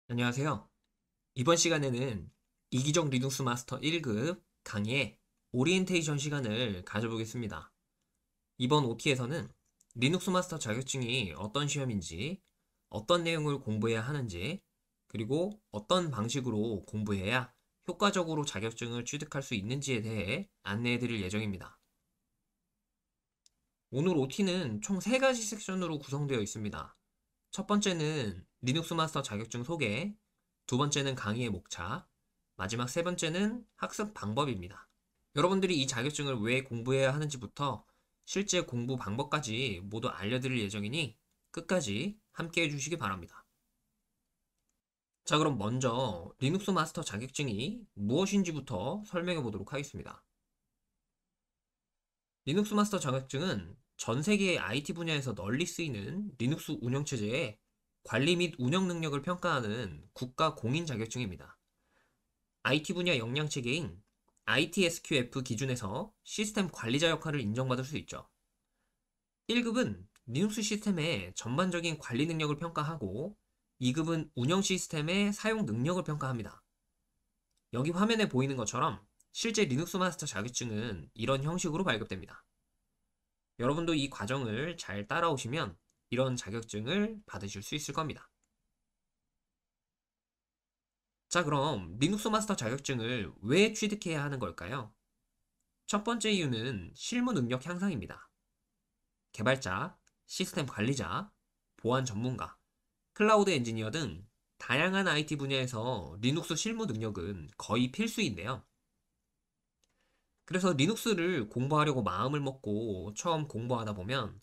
안녕하세요. 이번 시간에는 이기적 리눅스 마스터 1급 강의의 오리엔테이션 시간을 가져보겠습니다. 이번 OT에서는 리눅스 마스터 자격증이 어떤 시험인지, 어떤 내용을 공부해야 하는지, 그리고 어떤 방식으로 공부해야 효과적으로 자격증을 취득할 수 있는지에 대해 안내해 드릴 예정입니다. 오늘 OT는 총 3가지 섹션으로 구성되어 있습니다. 첫 번째는 리눅스 마스터 자격증 소개, 두 번째는 강의의 목차, 마지막 세 번째는 학습 방법입니다. 여러분들이 이 자격증을 왜 공부해야 하는지부터 실제 공부 방법까지 모두 알려드릴 예정이니 끝까지 함께 해주시기 바랍니다. 자, 그럼 먼저 리눅스 마스터 자격증이 무엇인지부터 설명해 보도록 하겠습니다. 리눅스 마스터 자격증은 전 세계의 IT 분야에서 널리 쓰이는 리눅스 운영체제의 관리 및 운영 능력을 평가하는 국가 공인 자격증입니다. IT 분야 역량 체계인 ITSQF 기준에서 시스템 관리자 역할을 인정받을 수 있죠. 1급은 리눅스 시스템의 전반적인 관리 능력을 평가하고 2급은 운영 시스템의 사용 능력을 평가합니다. 여기 화면에 보이는 것처럼 실제 리눅스 마스터 자격증은 이런 형식으로 발급됩니다. 여러분도 이 과정을 잘 따라오시면 이런 자격증을 받으실 수 있을 겁니다. 자, 그럼 리눅스 마스터 자격증을 왜 취득해야 하는 걸까요? 첫 번째 이유는 실무 능력 향상입니다. 개발자, 시스템 관리자, 보안 전문가, 클라우드 엔지니어 등 다양한 IT 분야에서 리눅스 실무 능력은 거의 필수인데요. 그래서 리눅스를 공부하려고 마음을 먹고 처음 공부하다 보면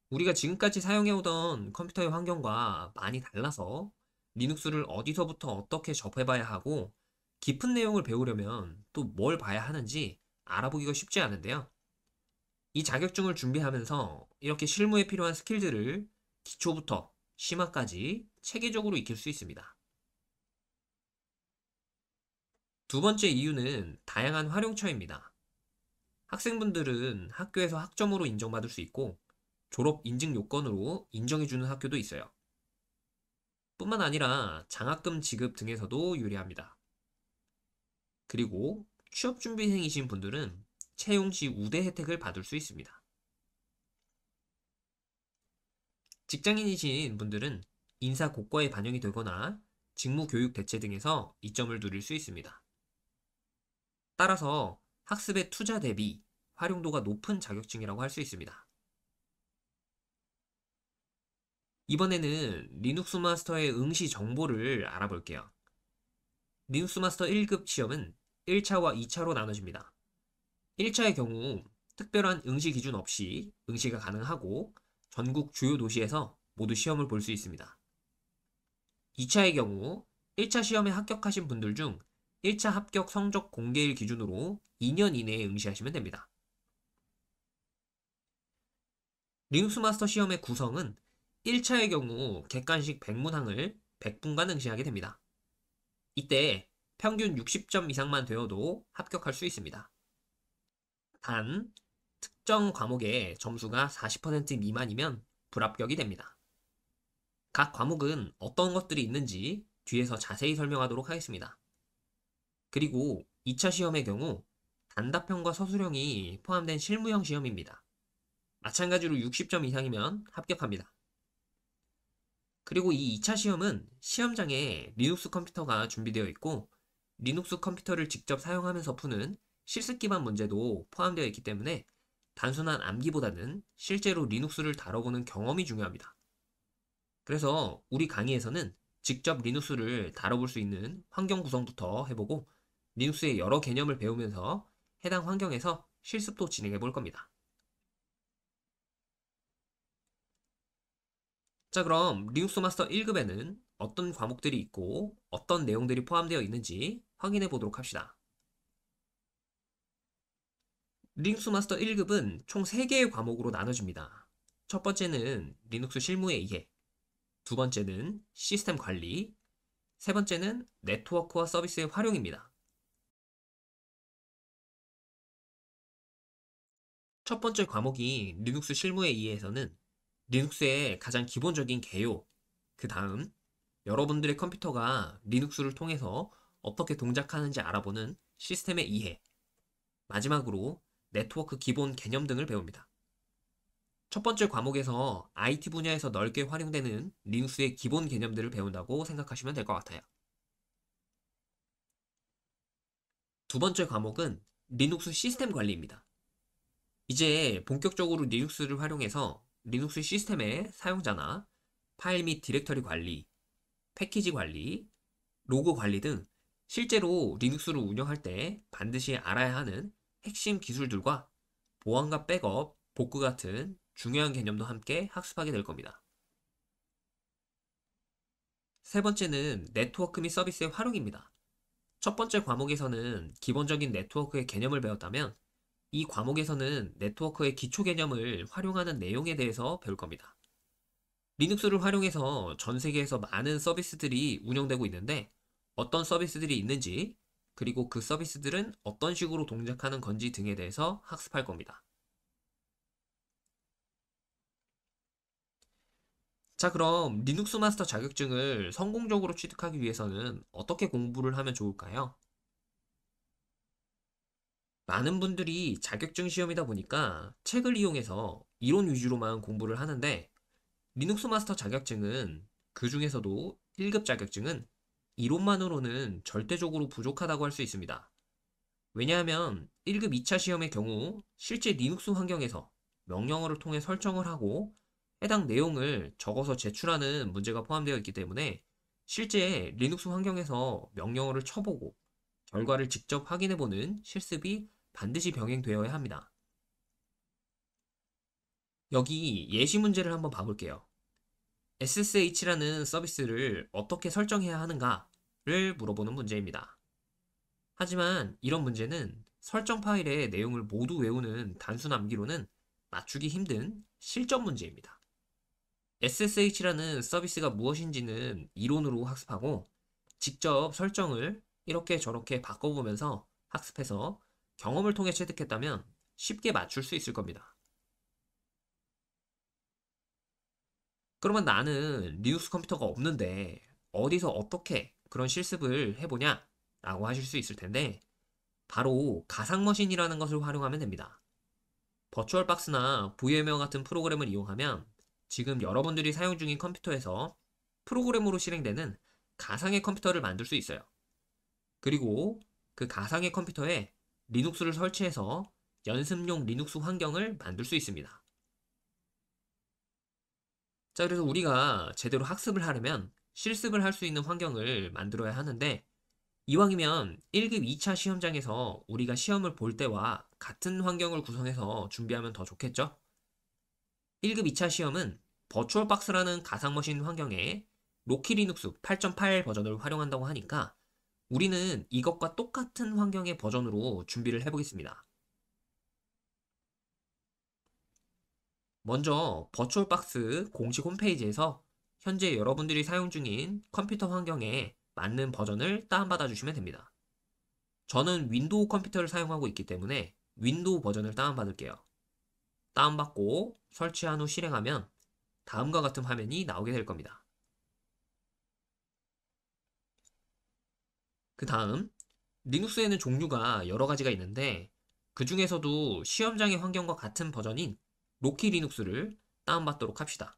우리가 지금까지 사용해오던 컴퓨터의 환경과 많이 달라서 리눅스를 어디서부터 어떻게 접해봐야 하고 깊은 내용을 배우려면 또 뭘 봐야 하는지 알아보기가 쉽지 않은데요. 이 자격증을 준비하면서 이렇게 실무에 필요한 스킬들을 기초부터 심화까지 체계적으로 익힐 수 있습니다. 두 번째 이유는 다양한 활용처입니다. 학생분들은 학교에서 학점으로 인정받을 수 있고 졸업 인증 요건으로 인정해주는 학교도 있어요. 뿐만 아니라 장학금 지급 등에서도 유리합니다. 그리고 취업준비생이신 분들은 채용 시 우대 혜택을 받을 수 있습니다. 직장인이신 분들은 인사 고과에 반영이 되거나 직무 교육 대체 등에서 이점을 누릴 수 있습니다. 따라서 학습의 투자 대비 활용도가 높은 자격증이라고 할 수 있습니다. 이번에는 리눅스 마스터의 응시 정보를 알아볼게요. 리눅스 마스터 1급 시험은 1차와 2차로 나눠집니다. 1차의 경우 특별한 응시 기준 없이 응시가 가능하고 전국 주요 도시에서 모두 시험을 볼 수 있습니다. 2차의 경우 1차 시험에 합격하신 분들 중 1차 합격 성적 공개일 기준으로 2년 이내에 응시하시면 됩니다. 리눅스 마스터 시험의 구성은 1차의 경우 객관식 100문항을 100분간 응시하게 됩니다. 이때 평균 60점 이상만 되어도 합격할 수 있습니다. 단, 특정 과목의 점수가 40% 미만이면 불합격이 됩니다. 각 과목은 어떤 것들이 있는지 뒤에서 자세히 설명하도록 하겠습니다. 그리고 2차 시험의 경우 단답형과 서술형이 포함된 실무형 시험입니다. 마찬가지로 60점 이상이면 합격합니다. 그리고 이 2차 시험은 시험장에 리눅스 컴퓨터가 준비되어 있고 리눅스 컴퓨터를 직접 사용하면서 푸는 실습 기반 문제도 포함되어 있기 때문에 단순한 암기보다는 실제로 리눅스를 다뤄보는 경험이 중요합니다. 그래서 우리 강의에서는 직접 리눅스를 다뤄볼 수 있는 환경 구성부터 해보고 리눅스의 여러 개념을 배우면서 해당 환경에서 실습도 진행해 볼 겁니다. 자, 그럼 리눅스 마스터 1급에는 어떤 과목들이 있고 어떤 내용들이 포함되어 있는지 확인해 보도록 합시다. 리눅스 마스터 1급은 총 3개의 과목으로 나눠집니다. 첫 번째는 리눅스 실무의 이해, 두 번째는 시스템 관리, 세 번째는 네트워크와 서비스의 활용입니다. 첫 번째 과목이 리눅스 실무의 이해에서는 리눅스의 가장 기본적인 개요, 그 다음 여러분들의 컴퓨터가 리눅스를 통해서 어떻게 동작하는지 알아보는 시스템의 이해, 마지막으로 네트워크 기본 개념 등을 배웁니다. 첫 번째 과목에서 IT 분야에서 넓게 활용되는 리눅스의 기본 개념들을 배운다고 생각하시면 될 것 같아요. 두 번째 과목은 리눅스 시스템 관리입니다. 이제 본격적으로 리눅스를 활용해서 리눅스 시스템의 사용자나 파일 및 디렉터리 관리, 패키지 관리, 로고 관리 등 실제로 리눅스를 운영할 때 반드시 알아야 하는 핵심 기술들과 보안과 백업, 복구 같은 중요한 개념도 함께 학습하게 될 겁니다. 세 번째는 네트워크 및 서비스의 활용입니다. 첫 번째 과목에서는 기본적인 네트워크의 개념을 배웠다면 이 과목에서는 네트워크의 기초 개념을 활용하는 내용에 대해서 배울 겁니다. 리눅스를 활용해서 전 세계에서 많은 서비스들이 운영되고 있는데 어떤 서비스들이 있는지, 그리고 그 서비스들은 어떤 식으로 동작하는 건지 등에 대해서 학습할 겁니다. 자, 그럼 리눅스 마스터 자격증을 성공적으로 취득하기 위해서는 어떻게 공부를 하면 좋을까요? 많은 분들이 자격증 시험이다 보니까 책을 이용해서 이론 위주로만 공부를 하는데 리눅스 마스터 자격증은 그 중에서도 1급 자격증은 이론만으로는 절대적으로 부족하다고 할 수 있습니다. 왜냐하면 1급 2차 시험의 경우 실제 리눅스 환경에서 명령어를 통해 설정을 하고 해당 내용을 적어서 제출하는 문제가 포함되어 있기 때문에 실제 리눅스 환경에서 명령어를 쳐보고 결과를 직접 확인해보는 실습이 반드시 병행되어야 합니다. 여기 예시 문제를 한번 봐볼게요. SSH라는 서비스를 어떻게 설정해야 하는가를 물어보는 문제입니다. 하지만 이런 문제는 설정 파일의 내용을 모두 외우는 단순 암기로는 맞추기 힘든 실전 문제입니다. SSH라는 서비스가 무엇인지는 이론으로 학습하고 직접 설정을 이렇게 저렇게 바꿔보면서 학습해서 경험을 통해 체득했다면 쉽게 맞출 수 있을 겁니다. 그러면 나는 리눅스 컴퓨터가 없는데 어디서 어떻게 그런 실습을 해보냐? 라고 하실 수 있을 텐데 바로 가상머신이라는 것을 활용하면 됩니다. 버추얼박스나 VM웨어 같은 프로그램을 이용하면 지금 여러분들이 사용 중인 컴퓨터에서 프로그램으로 실행되는 가상의 컴퓨터를 만들 수 있어요. 그리고 그 가상의 컴퓨터에 리눅스를 설치해서 연습용 리눅스 환경을 만들 수 있습니다. 자, 그래서 우리가 제대로 학습을 하려면 실습을 할 수 있는 환경을 만들어야 하는데 이왕이면 1급 2차 시험장에서 우리가 시험을 볼 때와 같은 환경을 구성해서 준비하면 더 좋겠죠? 1급 2차 시험은 버추얼박스라는 가상머신 환경에 로키 리눅스 8.8 버전을 활용한다고 하니까 우리는 이것과 똑같은 환경의 버전으로 준비를 해보겠습니다. 먼저 버추얼박스 공식 홈페이지에서 현재 여러분들이 사용 중인 컴퓨터 환경에 맞는 버전을 다운받아 주시면 됩니다. 저는 윈도우 컴퓨터를 사용하고 있기 때문에 윈도우 버전을 다운받을게요. 다운받고 설치한 후 실행하면 다음과 같은 화면이 나오게 될 겁니다. 그 다음 리눅스에는 종류가 여러 가지가 있는데 그 중에서도 시험장의 환경과 같은 버전인 로키 리눅스를 다운받도록 합시다.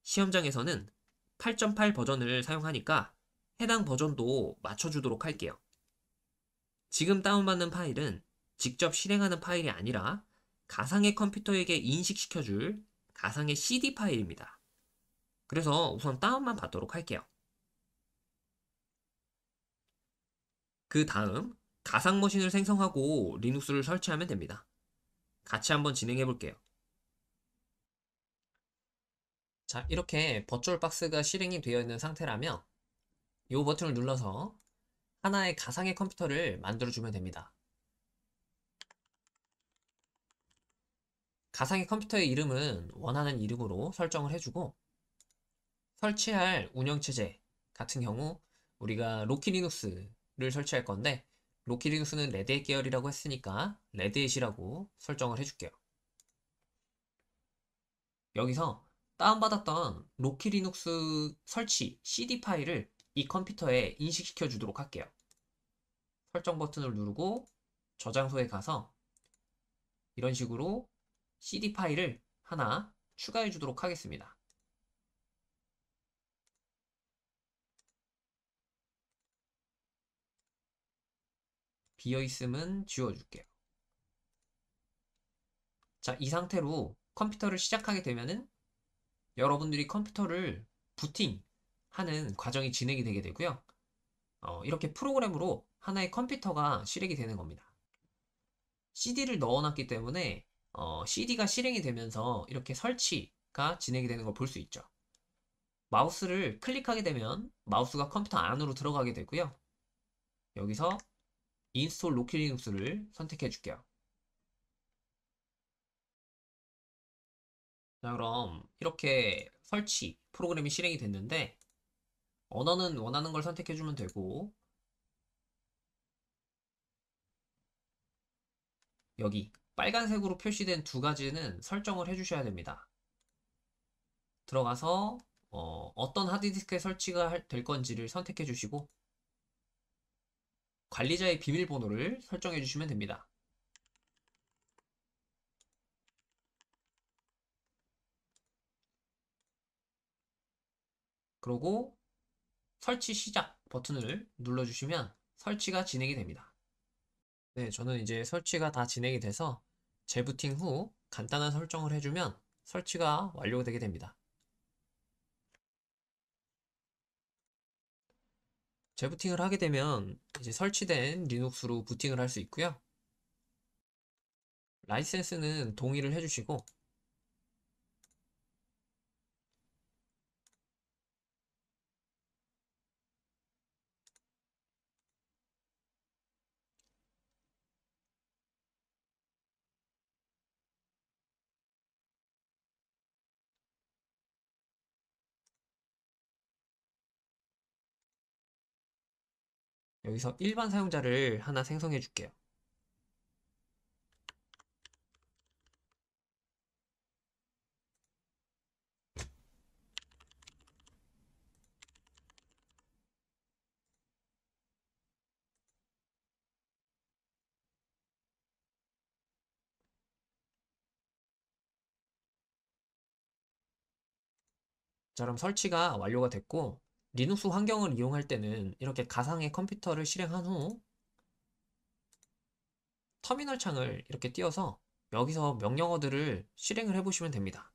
시험장에서는 8.8 버전을 사용하니까 해당 버전도 맞춰주도록 할게요. 지금 다운받는 파일은 직접 실행하는 파일이 아니라 가상의 컴퓨터에게 인식시켜줄 가상의 CD 파일입니다. 그래서 우선 다운만 받도록 할게요. 그 다음 가상 머신을 생성하고 리눅스를 설치하면 됩니다. 같이 한번 진행해 볼게요. 자, 이렇게 버추얼박스가 실행이 되어 있는 상태라면 이 버튼을 눌러서 하나의 가상의 컴퓨터를 만들어주면 됩니다. 가상의 컴퓨터의 이름은 원하는 이름으로 설정을 해주고 설치할 운영체제 같은 경우 우리가 로키 리눅스를 설치할 건데 로키 리눅스는 레드햇 계열이라고 했으니까 레드햇이라고 설정을 해줄게요. 여기서 다운받았던 로키 리눅스 설치 CD 파일을 이 컴퓨터에 인식시켜 주도록 할게요. 설정 버튼을 누르고 저장소에 가서 이런 식으로 CD 파일을 하나 추가해 주도록 하겠습니다. 비어 있음은 지워줄게요. 자, 이 상태로 컴퓨터를 시작하게 되면은 여러분들이 컴퓨터를 부팅하는 과정이 진행이 되게 되고요. 이렇게 프로그램으로 하나의 컴퓨터가 실행이 되는 겁니다. CD를 넣어놨기 때문에 CD가 실행이 되면서 이렇게 설치가 진행이 되는 걸 볼 수 있죠. 마우스를 클릭하게 되면 마우스가 컴퓨터 안으로 들어가게 되고요. 여기서 인스톨 로키 리눅스를 선택해 줄게요. 자, 그럼 이렇게 설치 프로그램이 실행이 됐는데 언어는 원하는 걸 선택해 주면 되고 여기 빨간색으로 표시된 두 가지는 설정을 해 주셔야 됩니다. 들어가서 어떤 하드디스크에 설치가 될 건지를 선택해 주시고 관리자의 비밀번호를 설정해 주시면 됩니다. 그리고 설치 시작 버튼을 눌러주시면 설치가 진행이 됩니다. 네, 저는 이제 설치가 다 진행이 돼서 재부팅 후 간단한 설정을 해주면 설치가 완료되게 됩니다. 재부팅을 하게 되면 이제 설치된 리눅스로 부팅을 할 수 있고요. 라이센스는 동의를 해주시고 여기서 일반 사용자를 하나 생성해 줄게요. 자, 그럼 설치가 완료가 됐고 리눅스 환경을 이용할 때는 이렇게 가상의 컴퓨터를 실행한 후 터미널 창을 이렇게 띄워서 여기서 명령어들을 실행을 해보시면 됩니다.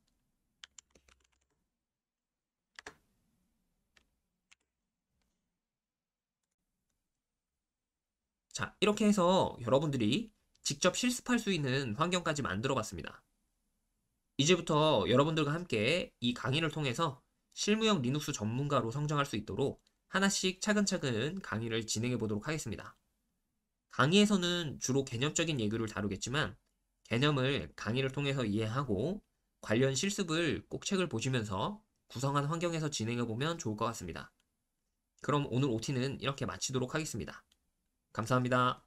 자, 이렇게 해서 여러분들이 직접 실습할 수 있는 환경까지 만들어 봤습니다. 이제부터 여러분들과 함께 이 강의를 통해서 실무형 리눅스 전문가로 성장할 수 있도록 하나씩 차근차근 강의를 진행해 보도록 하겠습니다. 강의에서는 주로 개념적인 예교를 다루겠지만 개념을 강의를 통해서 이해하고 관련 실습을 꼭 책을 보시면서 구성한 환경에서 진행해 보면 좋을 것 같습니다. 그럼 오늘 OT는 이렇게 마치도록 하겠습니다. 감사합니다.